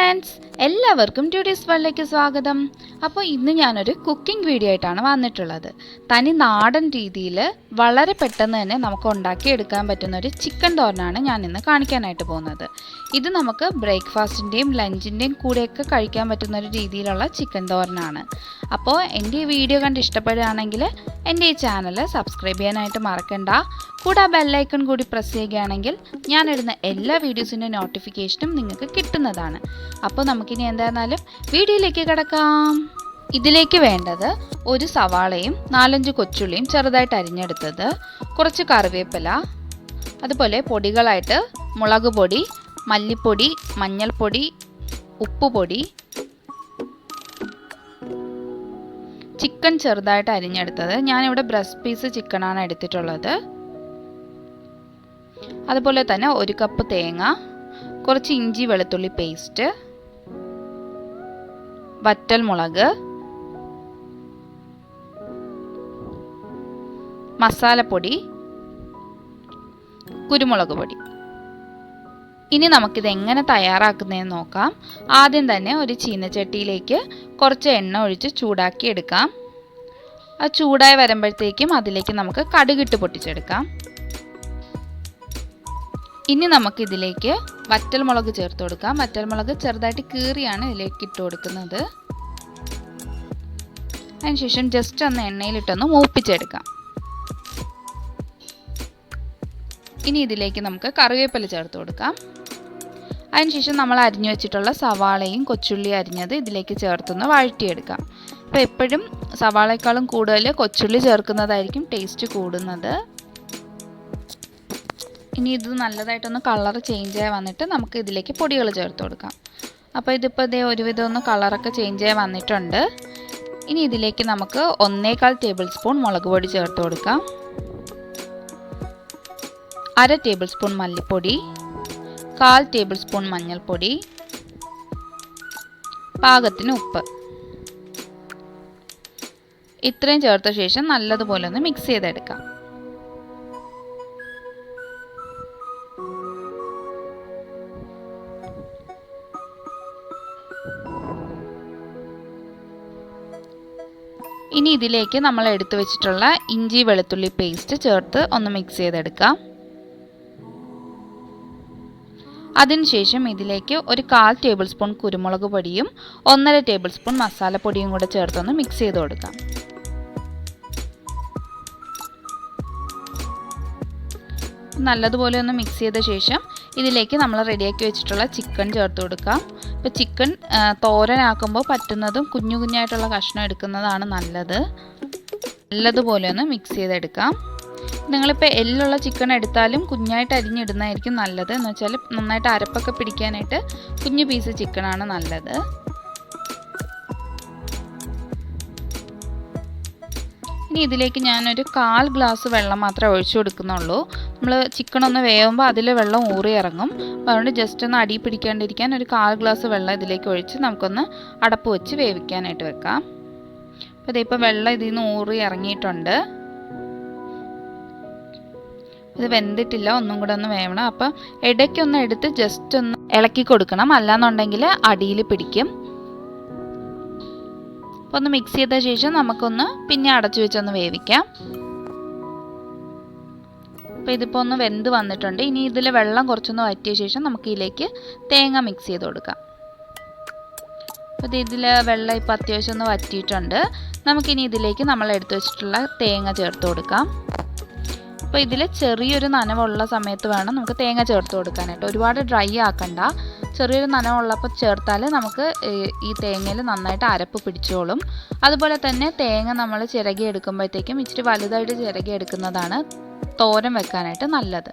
Friends, എല്ലാവർക്കും Dudy'z വേൾഡിലേക്ക് സ്വാഗതം. അപ്പോൾ ഇന്ന് ഞാനൊരു കുക്കിംഗ് വീഡിയോ ആയിട്ടാണ് വന്നിട്ടുള്ളത്. തനി നാടൻ രീതിയിൽ വളരെ പെട്ടെന്ന് തന്നെ നമുക്ക് ഉണ്ടാക്കിയെടുക്കാൻ പറ്റുന്ന ഒരു ചിക്കൻ തോരനാണ് ഞാൻ ഇന്ന് കാണിക്കാനായിട്ട് പോകുന്നത്. ഇത് നമുക്ക് ബ്രേക്ക്ഫാസ്റ്റിൻ്റെയും ലഞ്ചിൻ്റെയും കൂടെയൊക്കെ കഴിക്കാൻ പറ്റുന്ന ഒരു രീതിയിലുള്ള ചിക്കൻ തോരനാണ്. അപ്പോൾ എൻ്റെ ഈ വീഡിയോ കണ്ട് ഇഷ്ടപ്പെടുകയാണെങ്കിൽ എൻ്റെ ഈ ചാനൽ സബ്സ്ക്രൈബ് ചെയ്യാനായിട്ട് മറക്കണ്ട. കൂടെ ആ ബെല്ലൈക്കൺ കൂടി പ്രസ് ചെയ്യുകയാണെങ്കിൽ ഞാനിടുന്ന എല്ലാ വീഡിയോസിൻ്റെ നോട്ടിഫിക്കേഷനും നിങ്ങൾക്ക് കിട്ടുന്നതാണ്. അപ്പോൾ നമുക്കിനി എന്തായിരുന്നാലും വീഡിയോയിലേക്ക് കിടക്കാം. ഇതിലേക്ക് വേണ്ടത് ഒരു സവാളയും 4-5 കൊച്ചുള്ളിയും ചെറുതായിട്ട് അരിഞ്ഞെടുത്തത്, കുറച്ച് കറിവേപ്പില, അതുപോലെ പൊടികളായിട്ട് മുളക് പൊടി, മല്ലിപ്പൊടി, മഞ്ഞൾപ്പൊടി, ഉപ്പുപൊടി, ചിക്കൻ ചെറുതായിട്ട് അരിഞ്ഞെടുത്തത്, ഞാനിവിടെ ബ്രസ്റ്റ് പീസ് ചിക്കനാണ് എടുത്തിട്ടുള്ളത്, അതുപോലെ തന്നെ 1 കപ്പ് തേങ്ങ, കുറച്ച് ഇഞ്ചി വെളുത്തുള്ളി പേസ്റ്റ്, വറ്റൽമുളക്, മസാലപ്പൊടി, കുരുമുളക് പൊടി. ഇനി നമുക്കിത് എങ്ങനെ തയ്യാറാക്കുന്നതെന്ന് നോക്കാം. ആദ്യം തന്നെ ഒരു ചീനച്ചട്ടിയിലേക്ക് കുറച്ച് എണ്ണ ഒഴിച്ച് ചൂടാക്കി എടുക്കാം. അത് ചൂടായി വരുമ്പോഴത്തേക്കും അതിലേക്ക് നമുക്ക് കടുകിട്ട് പൊട്ടിച്ചെടുക്കാം. ഇനി നമുക്കിതിലേക്ക് വറ്റൽമുളക് ചേർത്ത് കൊടുക്കാം. വറ്റൽമുളക് ചെറുതായിട്ട് കീറിയാണ് ഇതിലേക്ക് ഇട്ട് കൊടുക്കുന്നത്. അതിനുശേഷം ജസ്റ്റ് ഒന്ന് എണ്ണയിലിട്ടൊന്ന് മൂപ്പിച്ചെടുക്കാം. ഇനി ഇതിലേക്ക് നമുക്ക് കറിവേപ്പില ചേർത്ത് കൊടുക്കാം. അതിനുശേഷം നമ്മൾ അരിഞ്ഞു വെച്ചിട്ടുള്ള സവാളയും കൊച്ചുള്ളി അരിഞ്ഞത് ഇതിലേക്ക് ചേർത്തൊന്ന് വഴറ്റിയെടുക്കാം. അപ്പോൾ എപ്പോഴും സവാളയേക്കാളും കൂടുതൽ കൊച്ചുള്ളി ചേർക്കുന്നതായിരിക്കും ടേസ്റ്റ് കൂടുന്നത്. ഇനി ഇത് നല്ലതായിട്ടൊന്ന് കളർ ചേഞ്ച് ആയി വന്നിട്ട് നമുക്ക് ഇതിലേക്ക് പൊടികൾ ചേർത്ത് കൊടുക്കാം. അപ്പോൾ ഇതിപ്പോൾ ഇതേ ഒരുവിധം ഒന്ന് കളറൊക്കെ ചേഞ്ച് ആയി വന്നിട്ടുണ്ട്. ഇനി ഇതിലേക്ക് നമുക്ക് 1.25 ടേബിൾ സ്പൂൺ മുളക് പൊടി ചേർത്ത് കൊടുക്കാം, 1/2 ടേബിൾ സ്പൂൺ മല്ലിപ്പൊടി, 1/4 ടേബിൾ സ്പൂൺ മഞ്ഞൾപ്പൊടി, പാകത്തിന് ഉപ്പ്. ഇത്രയും ചേർത്ത ശേഷം നല്ലതുപോലെ ഒന്ന് മിക്സ് ചെയ്തെടുക്കാം. ഇനി ഇതിലേക്ക് നമ്മൾ എടുത്തു വെച്ചിട്ടുള്ള ഇഞ്ചി വെളുത്തുള്ളി പേസ്റ്റ് ചേർത്ത് ഒന്ന് മിക്സ് ചെയ്തെടുക്കാം. അതിനുശേഷം ഇതിലേക്ക് ഒരു 1/4 ടേബിൾ സ്പൂൺ കുരുമുളക് പൊടിയും 1.5 ടേബിൾ സ്പൂൺ മസാലപ്പൊടിയും കൂടെ ചേർത്തൊന്ന് മിക്സ് ചെയ്ത് കൊടുക്കാം. നല്ലതുപോലെ ഒന്ന് മിക്സ് ചെയ്ത ശേഷം ഇതിലേക്ക് നമ്മൾ റെഡിയാക്കി വെച്ചിട്ടുള്ള ചിക്കൻ ചേർത്ത് കൊടുക്കാം. ഇപ്പോൾ ചിക്കൻ തോരനാക്കുമ്പോൾ പറ്റുന്നതും കുഞ്ഞു കുഞ്ഞായിട്ടുള്ള കഷ്ണം എടുക്കുന്നതാണ് നല്ലത്. നല്ലതുപോലെ ഒന്ന് മിക്സ് ചെയ്തെടുക്കാം. നിങ്ങളിപ്പോൾ എല്ലുള്ള ചിക്കൻ എടുത്താലും കുഞ്ഞായിട്ട് അരിഞ്ഞിടുന്നതായിരിക്കും നല്ലത്. എന്ന് വെച്ചാൽ നന്നായിട്ട് അരപ്പൊക്കെ പിടിക്കാനായിട്ട് കുഞ്ഞു പീസ് ചിക്കനാണ് നല്ലത്. ഇനി ഇതിലേക്ക് ഞാനൊരു 1/4 ഗ്ലാസ് വെള്ളം മാത്രമേ ഒഴിച്ചു കൊടുക്കുന്നുള്ളൂ. നമ്മൾ ചിക്കൻ ഒന്ന് വേവുമ്പോൾ അതിൽ വെള്ളം ഊറി ഇറങ്ങും. അപ്പോൾ അതുകൊണ്ട് ജസ്റ്റ് ഒന്ന് അടി പിടിക്കാണ്ടിരിക്കാൻ ഒരു 1/4 ഗ്ലാസ് വെള്ളം ഇതിലേക്ക് ഒഴിച്ച് നമുക്കൊന്ന് അടപ്പ് വെച്ച് വേവിക്കാനായിട്ട് വെക്കാം. അപ്പോൾ ഇതിപ്പോൾ വെള്ളം ഇതിൽ നിന്ന് ഊറി ഇറങ്ങിയിട്ടുണ്ട്. ഇത് വെന്തിട്ടില്ല, ഒന്നും കൂടെ ഒന്ന് വേവണം. അപ്പം ഇടയ്ക്കൊന്ന് എടുത്ത് ജസ്റ്റ് ഒന്ന് ഇളക്കി കൊടുക്കണം, അല്ലാന്നുണ്ടെങ്കിൽ അടിയിൽ പിടിക്കും. അപ്പോൾ ഒന്ന് മിക്സ് ചെയ്ത ശേഷം നമുക്കൊന്ന് പിന്നെ അടച്ചു വെച്ചൊന്ന് വേവിക്കാം. അപ്പോൾ ഇതിപ്പോൾ ഒന്ന് വെന്ത് വന്നിട്ടുണ്ട്. ഇനി ഇതിൽ വെള്ളം കുറച്ചൊന്ന് വറ്റിയ ശേഷം നമുക്ക് ഇതിലേക്ക് തേങ്ങ മിക്സ് ചെയ്ത് കൊടുക്കാം. അപ്പോൾ ഇതിൽ വെള്ളം ഇപ്പോൾ അത്യാവശ്യം ഒന്ന് വറ്റിയിട്ടുണ്ട്. നമുക്കിനി ഇതിലേക്ക് നമ്മൾ എടുത്തു വെച്ചിട്ടുള്ള തേങ്ങ ചേർത്ത് കൊടുക്കാം. അപ്പോൾ ഇതിൽ ചെറിയൊരു നനവുള്ള സമയത്ത് വേണം നമുക്ക് തേങ്ങ ചേർത്ത് കൊടുക്കാനായിട്ട്. ഒരുപാട് ഡ്രൈ ആക്കണ്ട, ചെറിയൊരു നനവുള്ളപ്പോൾ ചേർത്താൽ നമുക്ക് ഈ തേങ്ങയിൽ നന്നായിട്ട് അരപ്പ് പിടിച്ചോളും. അതുപോലെ തന്നെ തേങ്ങ നമ്മൾ ചിരകി എടുക്കുമ്പോഴത്തേക്കും ഇച്ചിരി വലുതായിട്ട് ചിരകി എടുക്കുന്നതാണ് തോരൻ വെക്കാനായിട്ട് നല്ലത്.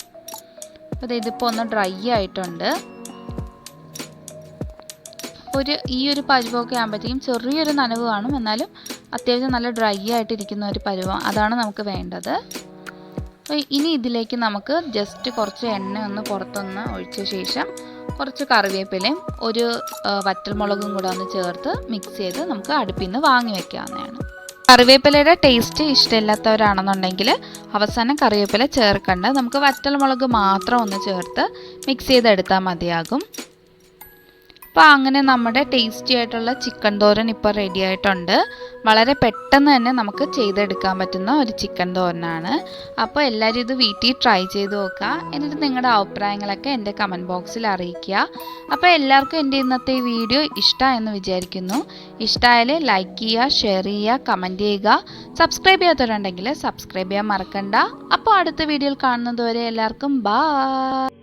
അപ്പോൾ ഇതിപ്പോൾ ഒന്ന് ഡ്രൈ ആയിട്ടുണ്ട്. ഈ ഒരു പരുവമൊക്കെ ആകുമ്പോഴത്തേക്കും ചെറിയൊരു നനവ് കാണും, എന്നാലും അത്യാവശ്യം നല്ല ഡ്രൈ ആയിട്ടിരിക്കുന്ന ഒരു പരുവം, അതാണ് നമുക്ക് വേണ്ടത്. അപ്പോൾ ഇനി ഇതിലേക്ക് നമുക്ക് ജസ്റ്റ് കുറച്ച് എണ്ണ ഒന്ന് പുറത്തൊന്ന് ഒഴിച്ച ശേഷം കുറച്ച് കറിവേപ്പിലയും ഒരു വറ്റൽമുളകും കൂടെ ഒന്ന് ചേർത്ത് മിക്സ് ചെയ്ത് നമുക്ക് അടുപ്പിൽ നിന്ന് വാങ്ങി വെക്കാവുന്നതാണ്. കറിവേപ്പിലയുടെ ടേസ്റ്റ് ഇഷ്ടമില്ലാത്തവരാണെന്നുണ്ടെങ്കിൽ അവസാനം കറിവേപ്പില ചേർക്കണ്ട, നമുക്ക് വറ്റൽമുളക് മാത്രം ഒന്ന് ചേർത്ത് മിക്സ് ചെയ്തെടുത്താൽ മതിയാകും. അപ്പോൾ അങ്ങനെ നമ്മുടെ ടേസ്റ്റി ആയിട്ടുള്ള ചിക്കൻ തോരൻ ഇപ്പോൾ റെഡി ആയിട്ടുണ്ട്. വളരെ പെട്ടെന്ന് തന്നെ നമുക്ക് ചെയ്തെടുക്കാൻ പറ്റുന്ന ഒരു ചിക്കൻ തോരനാണ്. അപ്പോൾ എല്ലാവരും ഇത് വീട്ടിൽ ട്രൈ ചെയ്ത് നോക്കുക. എന്നിട്ട് നിങ്ങളുടെ അഭിപ്രായങ്ങളൊക്കെ എൻ്റെ കമൻറ്റ് ബോക്സിൽ അറിയിക്കുക. അപ്പോൾ എല്ലാവർക്കും എൻ്റെ ഇന്നത്തെ വീഡിയോ ഇഷ്ടമായെന്ന് വിചാരിക്കുന്നു. ഇഷ്ടമായാൽ ലൈക്ക് ചെയ്യുക, ഷെയർ ചെയ്യുക, കമൻറ്റ് ചെയ്യുക. സബ്സ്ക്രൈബ് ചെയ്യാത്തവരുണ്ടെങ്കിൽ സബ്സ്ക്രൈബ് ചെയ്യാൻ മറക്കണ്ട. അപ്പോൾ അടുത്ത വീഡിയോയിൽ കാണുന്നതുവരെ എല്ലാവർക്കും ബൈ.